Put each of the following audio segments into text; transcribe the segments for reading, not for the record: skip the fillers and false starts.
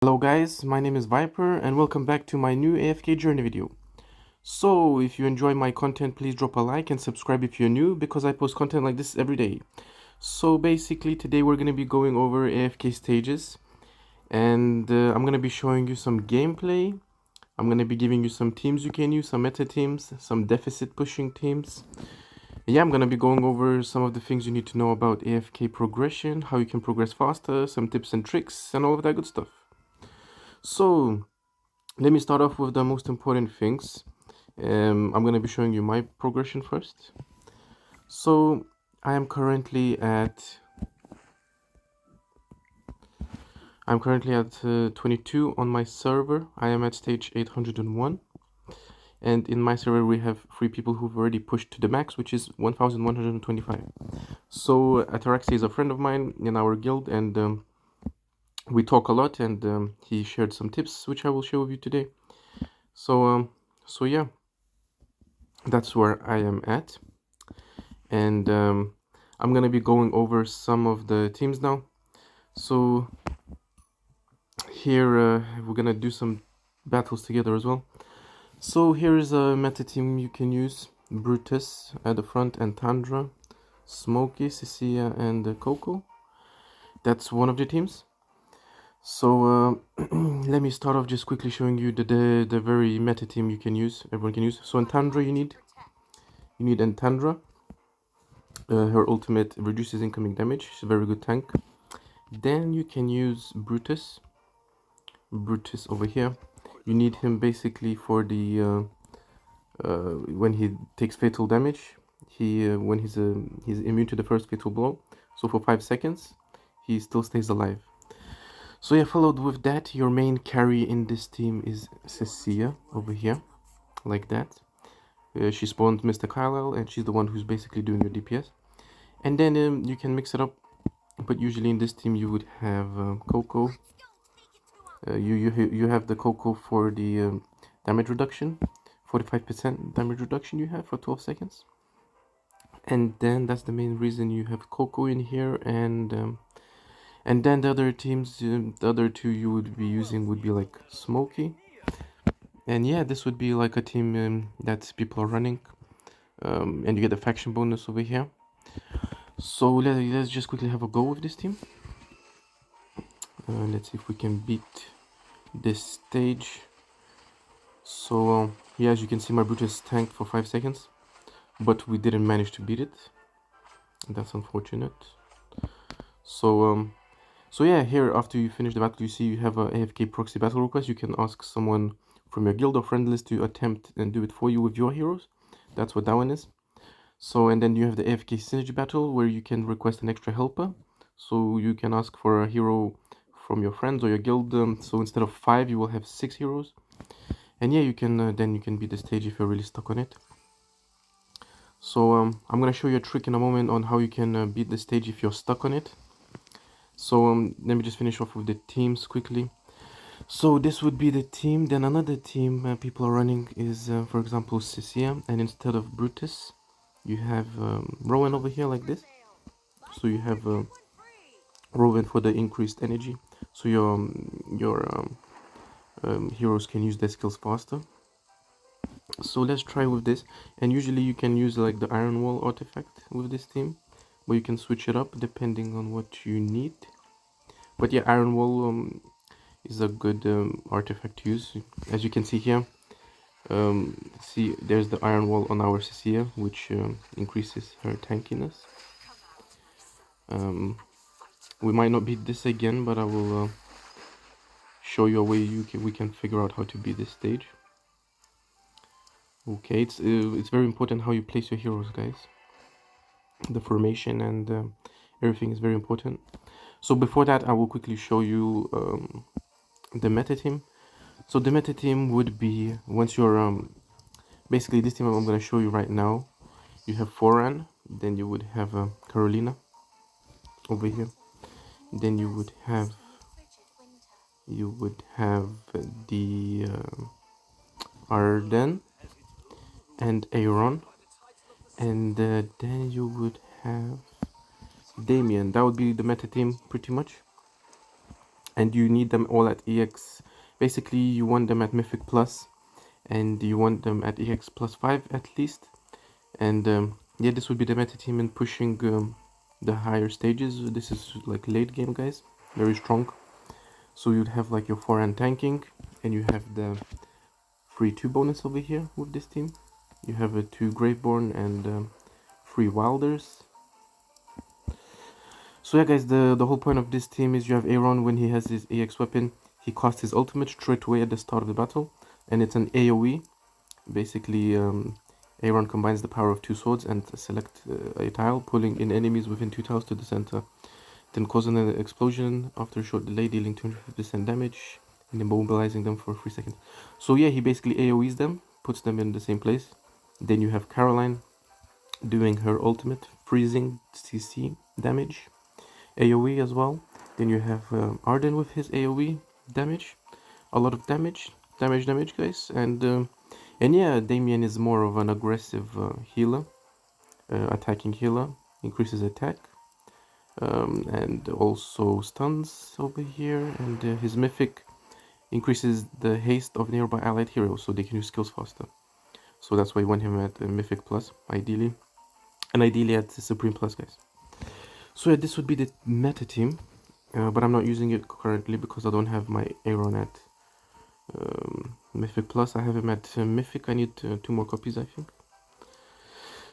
Hello guys, my name is Viper and welcome back to my new AFK Journey video. So if you enjoy my content, please drop a like and subscribe if you're new because I post content like this every day. So basically today we're going to be going over AFK stages and I'm going to be showing you some gameplay. I'm going to be giving you some teams you can use, some meta teams, some deficit pushing teams. Yeah, I'm going to be going over some of the things you need to know about AFK progression, how you can progress faster, some tips and tricks and all of that good stuff. So let me start off with the most important things. I'm going to be showing you my progression first. So I am currently at 22 on my server. I am at stage 801, and in my server we have 3 people who've already pushed to the max, which is 1125. So Ataraxi is a friend of mine in our guild, and we talk a lot, and he shared some tips which I will share with you today. So yeah, that's where I am at, and I'm gonna be going over some of the teams now. So here we're gonna do some battles together as well. So here is a meta team you can use: Brutus at the front and Tundra, Smokey, Cecilia, and Coco. That's one of the teams. So let me start off just quickly showing you the very meta team you can use. Everyone can use. So in Tundra you need Entandra. Her ultimate reduces incoming damage. She's a very good tank. Then you can use Brutus over here. You need him basically for the when he takes fatal damage. When he's immune to the first fatal blow. So for 5 seconds, he still stays alive. So yeah, followed with that, your main carry in this team is Cecilia over here, like that. She spawned Mr. Carlisle, and she's the one who's basically doing your DPS. And then you can mix it up, but usually in this team you would have Coco. You have the Coco for the damage reduction, 45% damage reduction you have for 12 seconds. And then that's the main reason you have Coco in here, and then the other teams, the other two you would be using would be like Smokey. And yeah, this would be like a team that people are running, and you get the faction bonus over here. So let's just quickly have a go with this team. Let's see if we can beat this stage. So yeah, as you can see, my Brutus tanked for 5 seconds, but we didn't manage to beat it. That's unfortunate. So yeah, here after you finish the battle, you see you have a AFK proxy battle request. You can ask someone from your guild or friend list to attempt and do it for you with your heroes. That's what that one is. So, and then you have the AFK synergy battle where you can request an extra helper. So you can ask for a hero from your friends or your guild. So instead of 5, you will have 6 heroes. And yeah, you can then you can beat the stage if you're really stuck on it. So I'm gonna show you a trick in a moment on how you can beat the stage if you're stuck on it. So let me just finish off with the teams quickly. So this would be the team. Then another team people are running is, for example, Cecilia, and instead of Brutus, you have Rowan over here like this. So you have Rowan for the increased energy, so your heroes can use their skills faster. So let's try with this, and usually you can use like the Iron Wall artifact with this team, but you can switch it up depending on what you need. But yeah, Iron Wall is a good artifact to use. As you can see here, see there's the Iron Wall on our Cecilia, which increases her tankiness. We might not beat this again, but I will show you a way we can figure out how to beat this stage. Okay, it's very important how you place your heroes, guys. The formation and everything is very important. So before that, I will quickly show you the meta team. So the meta team would be, once you're basically this team I'm going to show you right now. You have Foran, then you would have Carolina over here. Then you would have the Arden and Aaron, and then you would have Damien. That would be the meta team pretty much. and you need them all at EX. Basically, you want them at Mythic Plus, and you want them at EX plus 5 at least. And yeah, this would be the meta team in pushing the higher stages. This is like late game, guys, very strong. So you'd have like your forehand tanking, and you have the free 2 bonus over here with this team. You have a 2 Graveborn and 3 Wilders. So yeah, guys, the whole point of this team is you have Aaron. When he has his EX weapon, he casts his ultimate straight away at the start of the battle, and it's an AoE. Basically, Aaron combines the power of 2 swords and select a tile, pulling in enemies within 2 tiles to the center, then causing an explosion after a short delay, dealing 250% damage and immobilizing them for 3 seconds. So yeah, he basically AoEs them, puts them in the same place. Then you have Caroline doing her ultimate, freezing CC damage, AoE as well. Then you have Arden with his AoE damage, a lot of damage, guys. And yeah, Damien is more of an aggressive healer, attacking healer, increases attack, and also stuns over here. And his mythic increases the haste of nearby allied heroes, so they can use skills faster. So that's why I want him at Mythic Plus, ideally, and ideally at Supreme Plus, guys. So yeah, this would be the meta team, but I'm not using it currently because I don't have my Aaron at Mythic Plus. I have him at Mythic. I need 2 more copies, I think.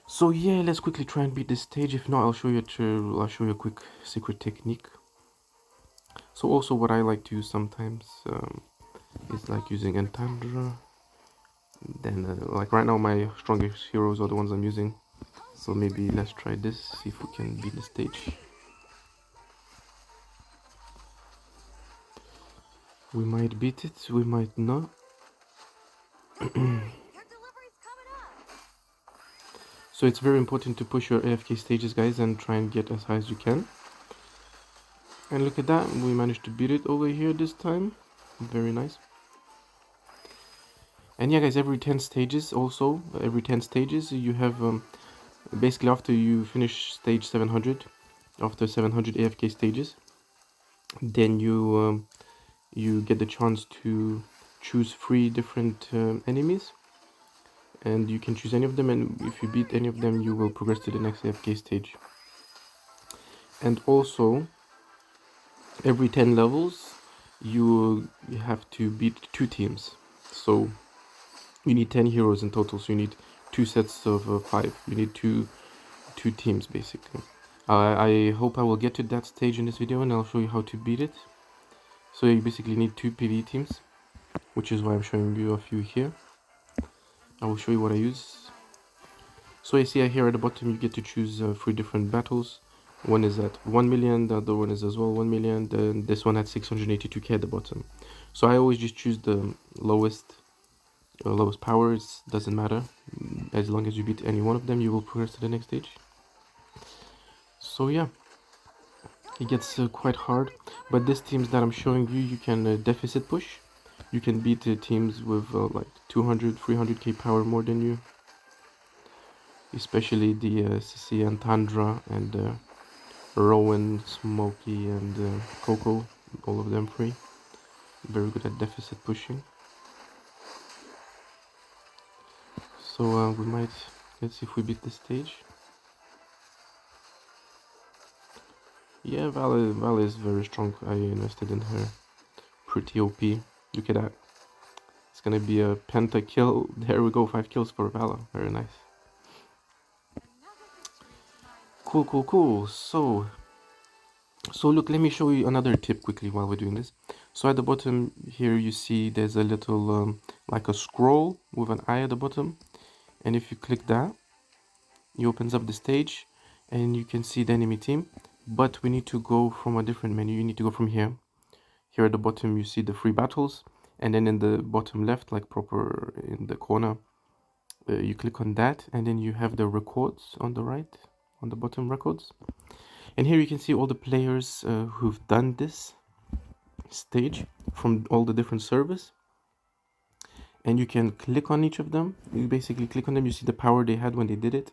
So yeah, let's quickly try and beat this stage. If not, I'll show you a quick secret technique. So also what I like to use sometimes is like using Entandra. Then like right now my strongest heroes are the ones I'm using. So maybe let's try this, see if we can beat the stage. We might beat it, we might not. So it's very important to push your AFK stages, guys, and try and get as high as you can. And look at that, we managed to beat it over here this time. Very nice. And yeah, guys, every 10 stages you have basically after you finish stage 700, after 700 AFK stages, then you get the chance to choose 3 different enemies, and you can choose any of them, and if you beat any of them you will progress to the next AFK stage. And also every 10 levels you have to beat 2 teams, so you need 10 heroes in total, so you need 2 sets of 5. You need two teams basically. I hope I will get to that stage in this video, and I'll show you how to beat it. So you basically need 2 PvE teams, which is why I'm showing you a few here. I will show you what I use. So you see here at the bottom you get to choose 3 different battles. One is at 1 million, the other one is as well 1 million, then this one at 682k at the bottom. So I always just choose the lowest power. It doesn't matter, as long as you beat any one of them you will progress to the next stage. So yeah, it gets quite hard, but these teams that I'm showing you, you can deficit push. You can beat teams with like 200 300k power more than you, especially the CC and Tandra and Rowan, Smokey and Coco, all of them 3 very good at deficit pushing. So we might, let's see if we beat this stage. Yeah, Vala is very strong. I invested in her. Pretty OP. Look at that. It's gonna be a penta kill. There we go, 5 kills for Vala. Very nice. Cool. So look, let me show you another tip quickly while we're doing this. So at the bottom here you see there's a little like a scroll with an eye at the bottom, and if you click that, it opens up the stage and you can see the enemy team. But we need to go from a different menu. You need to go from here. Here at the bottom you see the 3 battles, and then in the bottom left, like proper in the corner, you click on that, and then you have the records on the right, on the bottom, records. And here you can see all the players who've done this stage from all the different servers, and you can click on each of them. You basically click on them, you see the power they had when they did it.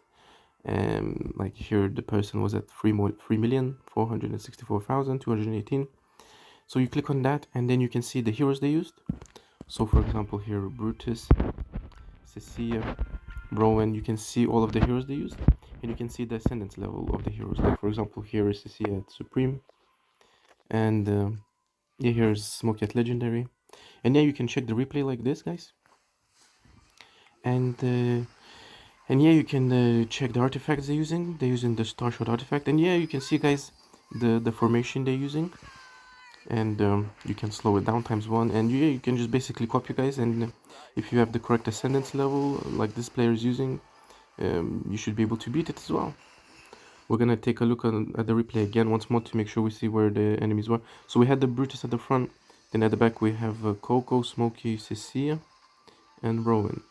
Like here the person was at 3,464,218. So you click on that, and then you can see the heroes they used. So for example here, Brutus, Cecilia, Rowan, you can see all of the heroes they used, and you can see the ascendance level of the heroes. Like for example, here is Cecilia at Supreme, and yeah, here's Smokey at Legendary. And yeah, you can check the replay like this, guys. And yeah, you can check the artifacts they're using. They're using the Star Shot artifact, and yeah, you can see, guys, the formation they're using, and you can slow it down ×1, and yeah, you can just basically copy, guys. And if you have the correct ascendance level like this player is using, you should be able to beat it as well. We're gonna take a look at the replay again once more to make sure we see where the enemies were. So we had the Brutus at the front, then at the back we have Coco, Smokey, Cecilia, and Rowan.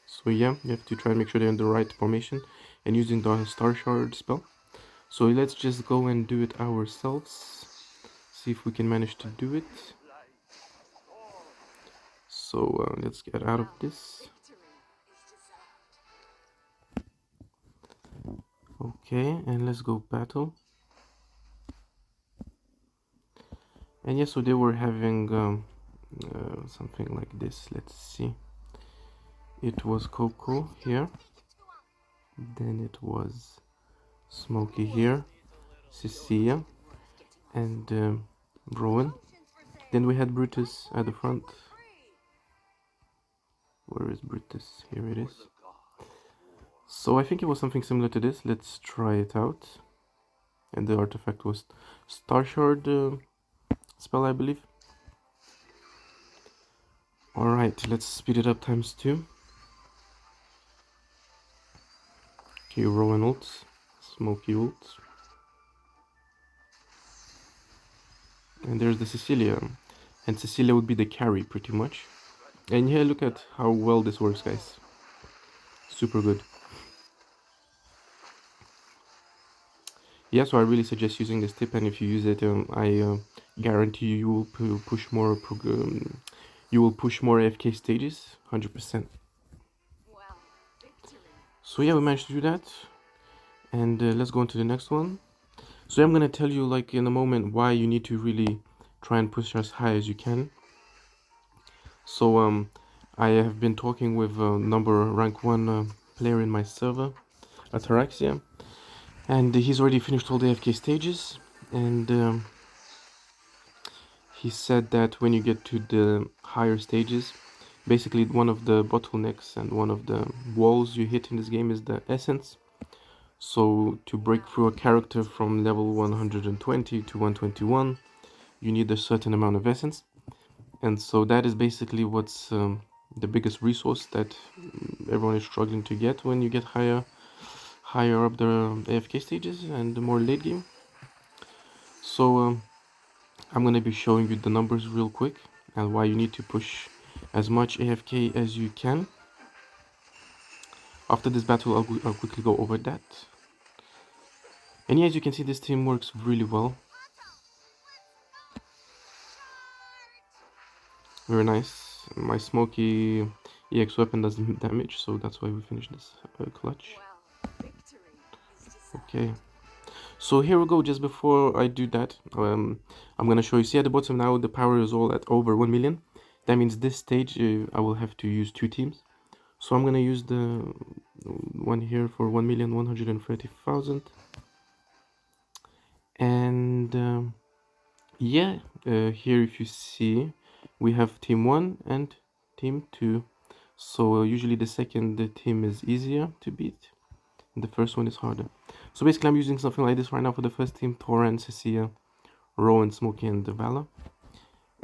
So yeah, you have to try and make sure they're in the right formation and using the Star Shard spell. So let's just go and do it ourselves. See if we can manage to do it. So let's get out of this. Okay, and let's go battle. And yeah, so they were having something like this. Let's see. It was Coco here. Then it was Smokey here. Cecilia. And Rowan. Then we had Brutus at the front. Where is Brutus? Here it is. So I think it was something similar to this. Let's try it out. And the artifact was Star Shard spell, I believe. Alright, let's speed it up ×2. Okay, Rowan ults, Smokey ults. And there's the Cecilia. And Cecilia would be the carry pretty much. And yeah, look at how well this works, guys. Super good. Yeah, so I really suggest using this tip, and if you use it, I guarantee you will push more you will push more AFK stages, 100%. So yeah, we managed to do that, and let's go on to the next one. So I'm gonna tell you, like, in a moment why you need to really try and push as high as you can. So I have been talking with number rank 1 player in my server, Ataraxia, and he's already finished all the AFK stages, and he said that when you get to the higher stages, basically one of the bottlenecks and one of the walls you hit in this game is the essence. So to break through a character from level 120 to 121, you need a certain amount of essence. And so that is basically what's the biggest resource that everyone is struggling to get when you get higher up the AFK stages and the more late game. So I'm going to be showing you the numbers real quick and why you need to push as much AFK as you can. After this battle, I'll quickly go over that. And yeah, as you can see, this team works really well. Very nice. My Smoky EX weapon does damage, so that's why we finished this clutch. Okay. So here we go. Just before I do that, I'm gonna show you. See at the bottom now, the power is all at over 1 million. That means this stage I will have to use 2 teams. So I'm gonna use the one here for 1,130,000. And yeah, here if you see, we have team 1 and team 2. So usually the second team is easier to beat, and the first one is harder. So basically I'm using something like this right now for the first team: Tora, Cecilia, Rowan, Smokey, and Vala.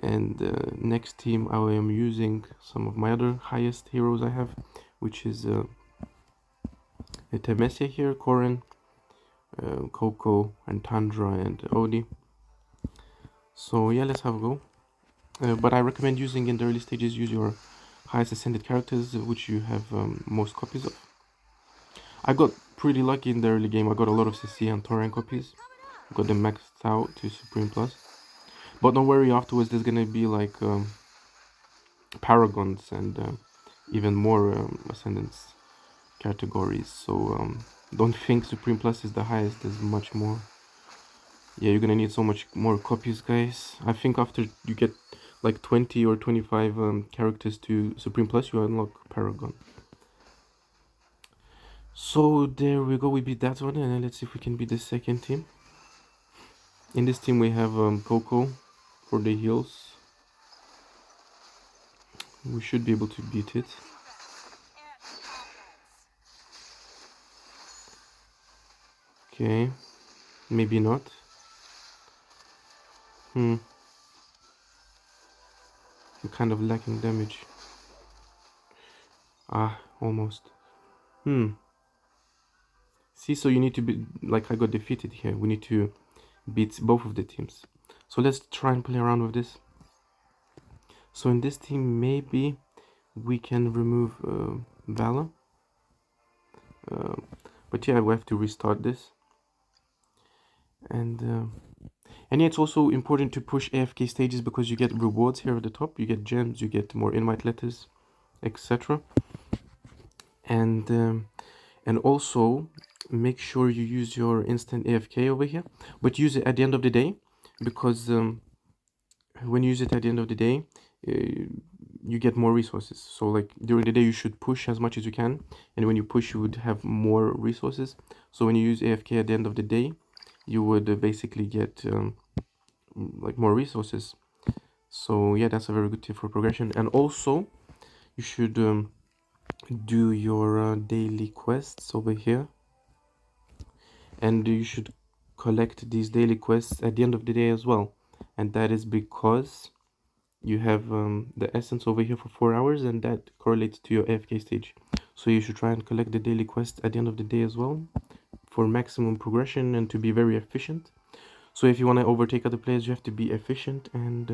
And next team I am using some of my other highest heroes I have, which is Temesia here, Corin, Coco, and Tundra, and Odie. So yeah, let's have a go. But I recommend using in the early stages, use your highest ascended characters, which you have most copies of. I got pretty lucky in the early game. I got a lot of CC and Torrent copies. Got them maxed out to Supreme Plus. But don't worry, afterwards there's gonna be like Paragons and even more Ascendance categories. So don't think Supreme Plus is the highest. There's much more. Yeah, you're gonna need so much more copies, guys. I think after you get like 20 or 25 characters to Supreme Plus, you unlock Paragon. So there we go, we beat that one, and then let's see if we can beat the second team. In this team we have Coco for the heals. We should be able to beat it. Okay, maybe not. I'm kind of lacking damage. Ah, almost. See, so you need to be, like I got defeated here. We need to beat both of the teams. So let's try and play around with this. So in this team, maybe we can remove Valor. But yeah, we have to restart this. And yeah, it's also important to push AFK stages because you get rewards here at the top. You get gems, you get more invite letters, etc. And also make sure you use your instant AFK over here, but use it at the end of the day, because when you use it at the end of the day, you get more resources. So like during the day you should push as much as you can, and when you push you would have more resources. So when you use AFK at the end of the day, you would basically get like more resources. So yeah, that's a very good tip for progression. And also you should do your daily quests over here, and you should collect these daily quests at the end of the day as well. And that is because you have the essence over here for 4 hours, and that correlates to your AFK stage. So you should try and collect the daily quest at the end of the day as well for maximum progression and to be very efficient. So if you want to overtake other players, you have to be efficient, and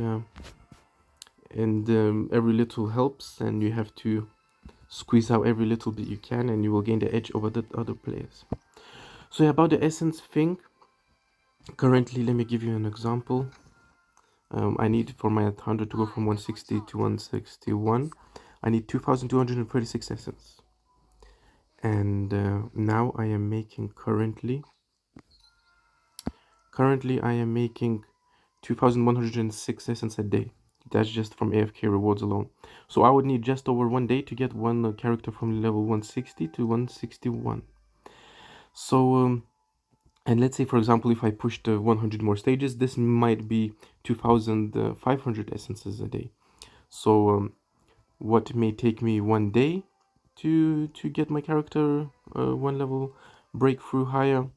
every little helps, and you have to squeeze out every little bit you can, and you will gain the edge over the other players. So yeah, about the essence thing, currently let me give you an example. I need for my 100 to go from 160 to 161. I need 2,236 essence. And now I am making currently I am making 2,106 essence a day. That's just from AFK rewards alone. So I would need just over 1 day to get one character from level 160 to 161. So and let's say, for example, if I pushed 100 more stages, this might be 2,500 essences a day. So what may take me 1 day to get my character 1 level breakthrough higher,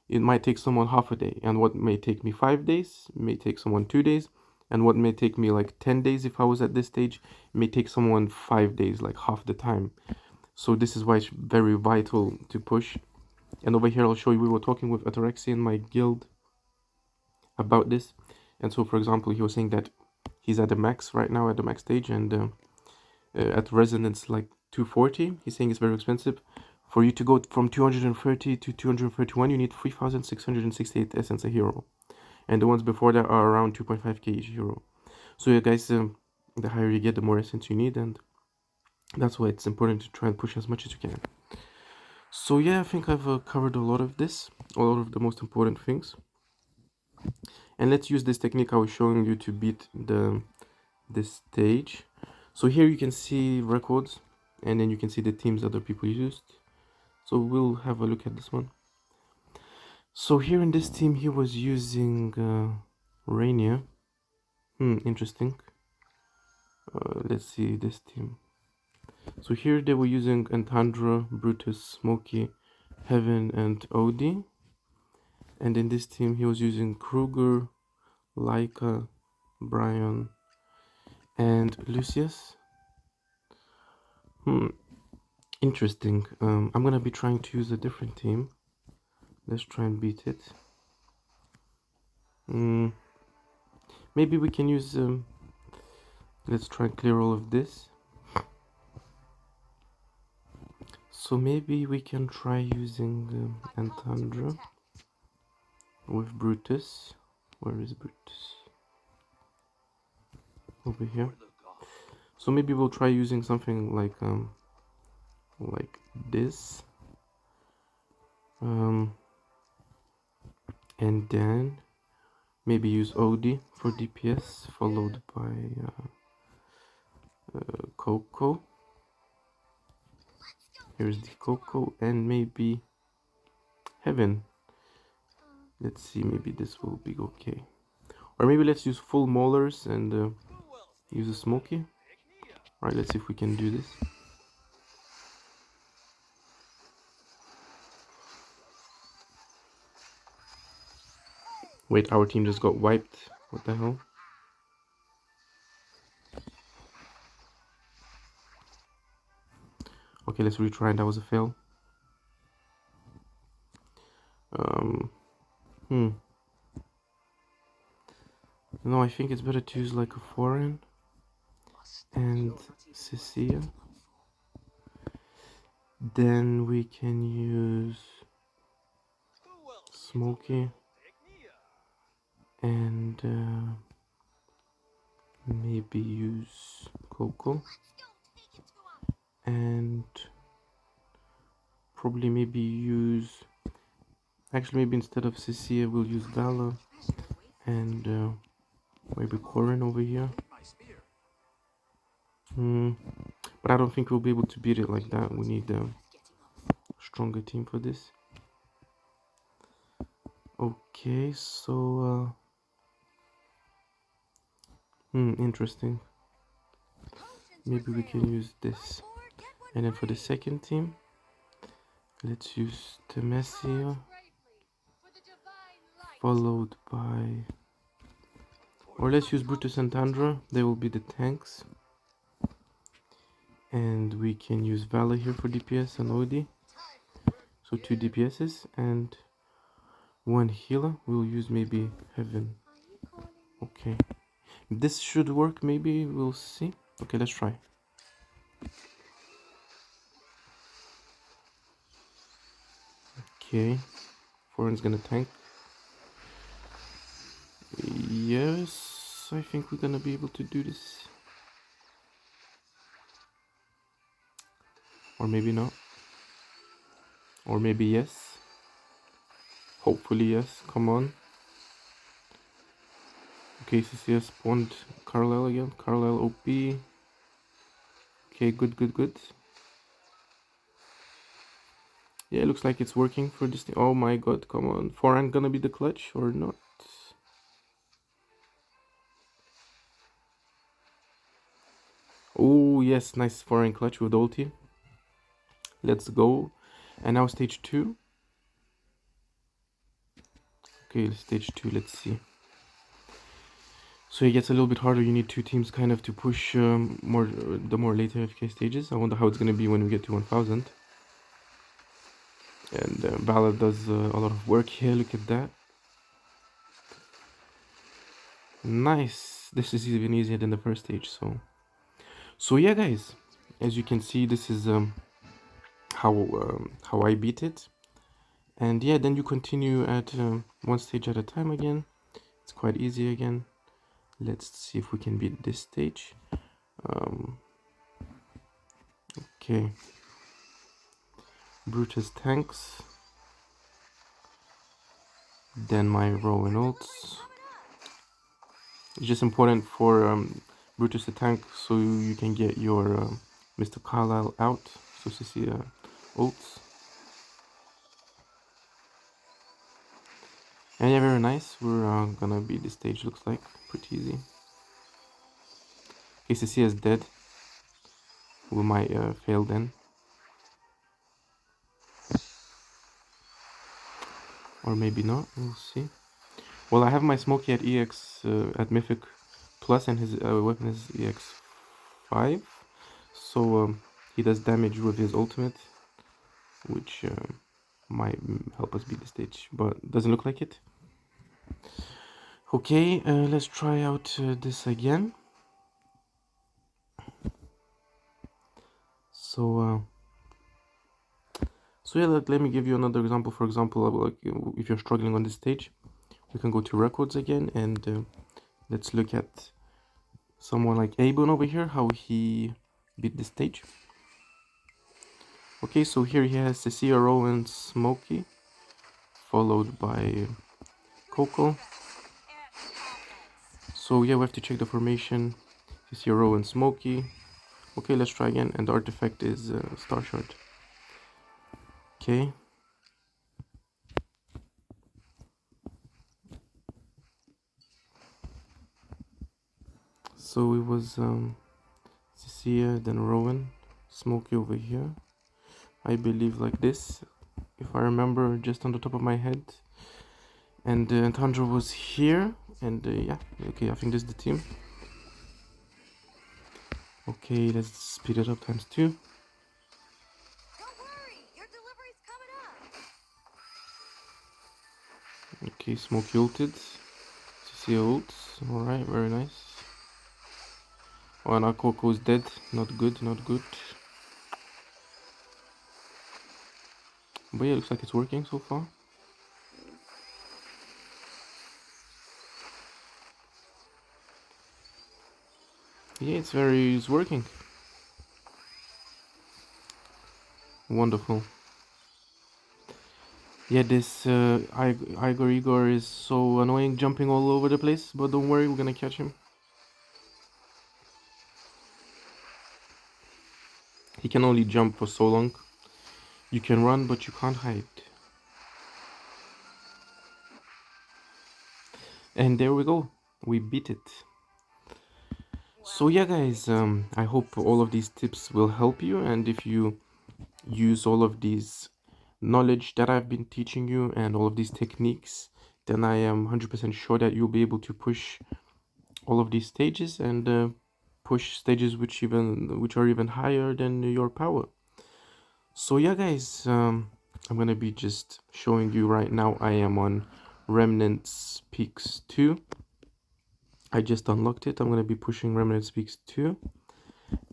it might take someone half a day. And what may take me 5 days may take someone 2 days. And what may take me like 10 days if I was at this stage may take someone 5 days, like half the time. So this is why it's very vital to push. And over here I'll show you, we were talking with Ataraxia in my guild about this. And so, for example, he was saying that he's at the max right now, at the max stage, and at resonance like 240. He's saying it's very expensive. For you to go from 230 to 231, you need 3,668 essence a hero, and the ones before that are around 2.5k each hero. So yeah, guys, the higher you get, the more essence you need, and that's why it's important to try and push as much as you can. So yeah, I think I've covered a lot of this, a lot of the most important things. And let's use this technique I was showing you to beat this stage. So here you can see records, and then you can see the teams other people used. So we'll have a look at this one. So here in this team, he was using Rainier. Interesting. Let's see this team. So here they were using Antandra, Brutus, Smokey, Heaven, and Odie. And in this team, he was using Kruger, Laika, Brian, and Lucius. Interesting. I'm gonna be trying to use a different team. Let's try and beat it. Maybe we can use let's try and clear all of this. So maybe we can try using Antandra with Brutus. Where is Brutus? Over here. So maybe we'll try using something like this. And then Maybe use OD for DPS, followed by Coco. Here's the Coco, and maybe Heaven. Let's see, maybe this will be okay. Or maybe let's use full molars and use a smoky. Alright, let's see if we can do this. Wait, our team just got wiped. What the hell? Okay, let's retry. That was a fail. No, I think it's better to use like a foreign and Cecilia. Then we can use Smoky and maybe use Coco and probably maybe use, actually maybe instead of Cecilia we'll use Vala and maybe Corin over here. But I don't think we'll be able to beat it like that. We need a stronger team for this. Okay, so interesting. Maybe we can use this. And then for the second team, let's use Temesia, followed by, or let's use Brutus and Tandra. They will be the tanks. And we can use Vala here for DPS and OD. So 2 DPSs and 1 healer. We'll use maybe Heaven. Okay. This should work, maybe, we'll see. Okay, let's try. Okay. Foreign's gonna tank. Yes, I think we're gonna be able to do this. Or maybe not. Or maybe yes. Hopefully yes, come on. Okay, CCS spawned Carlisle again. Carlisle OP. Okay, good. Yeah, it looks like it's working for this thing. Oh my god, come on. Forehand gonna be the clutch or not? Oh yes, nice forehand clutch with ulti. Let's go. And now stage 2. Okay, stage 2, let's see. So it gets a little bit harder. You need 2 teams kind of to push the more later AFK stages. I wonder how it's gonna be when we get to 1000. And Ballad does a lot of work here. Look at that. Nice. This is even easier than the first stage. So yeah, guys, as you can see, this is how I beat it. And yeah, then you continue at 1 stage at a time again. It's quite easy again. Let's see if we can beat this stage. Okay. Brutus tanks. Then my row and ults. It's just important for Brutus to tank so you can get your Mr. Carlisle out. So you see ults. And yeah, very nice. We're gonna beat this stage, looks like. Pretty easy. KCC is dead. We might fail then. Or maybe not, we'll see. Well, I have my Smokey at EX, at Mythic Plus, and his weapon is EX 5. So he does damage with his ultimate, which might help us beat the stage, but doesn't look like it. Okay, let's try out this again. So yeah, let me give you another example. For example, like if you're struggling on this stage, we can go to records again, and let's look at someone like Abon over here, how he beat the stage. Okay, so here he has Cecilia, and Smokey, followed by Coco, So yeah, we have to check the formation. You see Row and Smoky. Okay, let's try again. And the artifact is Star Shard. Okay. So it was Cecilia, then Rowan, Smoky over here. I believe like this, if I remember just on the top of my head. And Tandra was here. And yeah, okay, I think this is the team. Okay, let's speed it up times 2. Don't worry, your delivery's coming up. Okay, Smoky ulted. CC ult. Alright, very nice. Oh, now Coco is dead. Not good, not good. But yeah, looks like it's working so far. Yeah, it's working. Wonderful. Yeah, this Igor is so annoying, jumping all over the place. But don't worry, we're gonna catch him. He can only jump for so long. You can run, but you can't hide. And there we go. We beat it. So yeah, guys, I hope all of these tips will help you. And if you use all of these knowledge that I've been teaching you and all of these techniques, then I am 100% sure that you'll be able to push all of these stages and push stages which are even higher than your power. So yeah, guys, I'm gonna be just showing you right now. I am on Remnants Peaks 2. I just unlocked it. I'm gonna be pushing Remnants Peaks 2,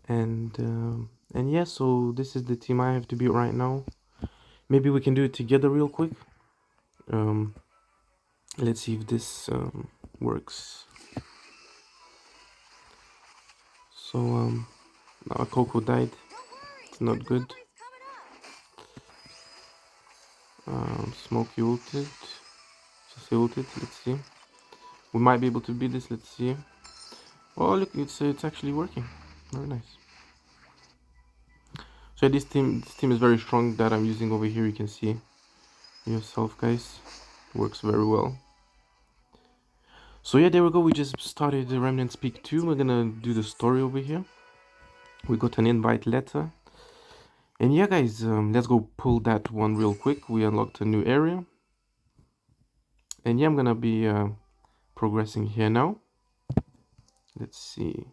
and yeah. So this is the team I have to beat right now. Maybe we can do it together real quick. Let's see if this works. So now Coco died. It's not good. Smoky ulted. Just ulted. Let's see. We might be able to beat this. Let's see. Oh look, it's actually working. Very nice. So this team is very strong that I'm using over here. You can see yourself, guys. Works very well. So yeah, there we go. We just started the Remnants Peak 2. We're gonna do the story over here. We got an invite letter. And yeah, guys, let's go pull that one real quick. We unlocked a new area. And yeah, I'm gonna be progressing here now. Let's see.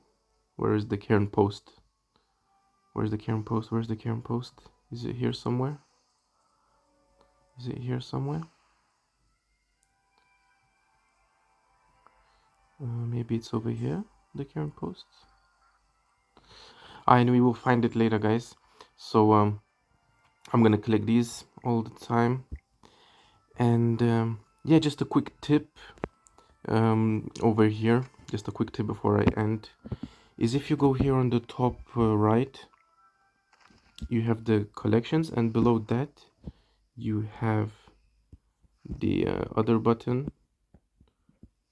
Where is the cairn post? Where's the cairn post? Where's the cairn post? Is it here somewhere? Is it here somewhere? Maybe it's over here, the cairn post. And we will find it later, guys. So I'm gonna collect these all the time. And yeah, just a quick tip over here. Just a quick tip before I end is if you go here on the top right, you have the collections, and below that you have the other button,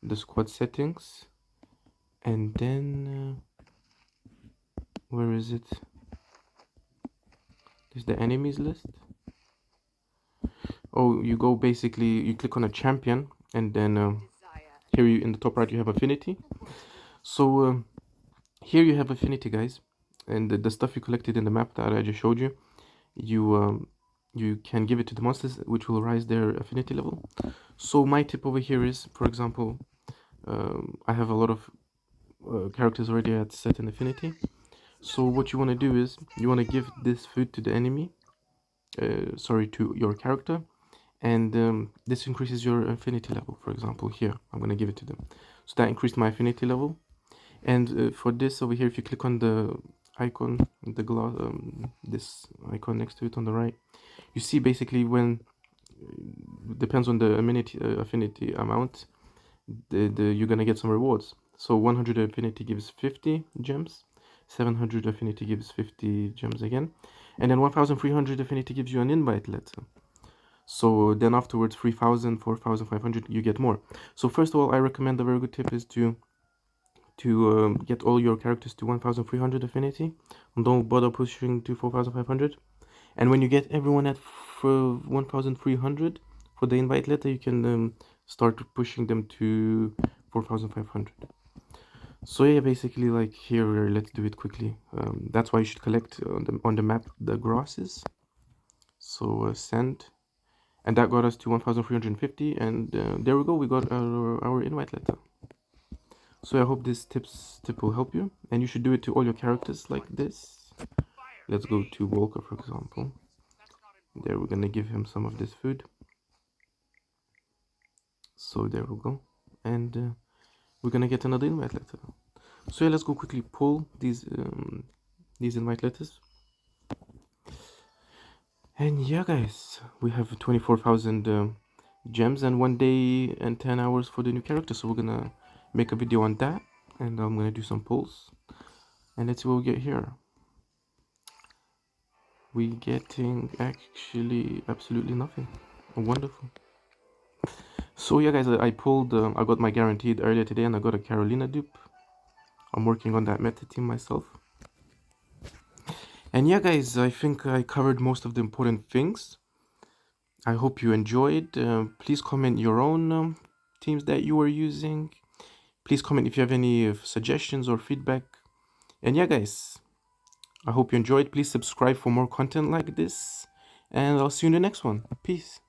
the squad settings, and then where is it? There's the enemies list. Oh, you go basically, you click on a champion, and then here you in the top right you have affinity. So here you have affinity, guys, and the stuff you collected in the map that I just showed you, you can give it to the monsters, which will rise their affinity level. So my tip over here is, for example, I have a lot of characters already at certain affinity. So what you want to do is you want to give this food to the enemy, to your character, and this increases your affinity level. For example, here I'm going to give it to them, so that increased my affinity level. And for this over here, if you click on the icon, the glass, this icon next to it on the right, you see basically when depends on the affinity amount, you're gonna get some rewards. So 100 affinity gives 50 gems, 700 affinity gives 50 gems again, and then 1300 affinity gives you an invite letter. So then afterwards 3000, 4500 you get more. So first of all, I recommend a very good tip is to to get all your characters to 1300 affinity, and don't bother pushing to 4500. And when you get everyone at 1300 for the invite letter, you can start pushing them to 4500. So yeah, basically, like here, let's do it quickly. That's why you should collect on the map the grasses. So send, and that got us to 1350, and there we go, we got our invite letter. So I hope this tip will help you, and you should do it to all your characters like this. Let's go to Walker, for example. There, we're gonna give him some of this food. So there we go, and we're gonna get another invite letter. So yeah, let's go quickly pull these invite letters. And yeah, guys, we have 24,000 gems and 1 day and 10 hours for the new character. So we're gonna make a video on that, and I'm gonna do some pulls, and let's see what we get here. We getting actually absolutely nothing. Wonderful. So yeah, guys, I pulled. I got my guaranteed earlier today, and I got a Carolina dupe. I'm working on that meta team myself. And yeah, guys, I think I covered most of the important things. I hope you enjoyed. Please comment your own teams that you are using. Please comment if you have any suggestions or feedback. And yeah, guys, I hope you enjoyed. Please subscribe for more content like this. And I'll see you in the next one. Peace.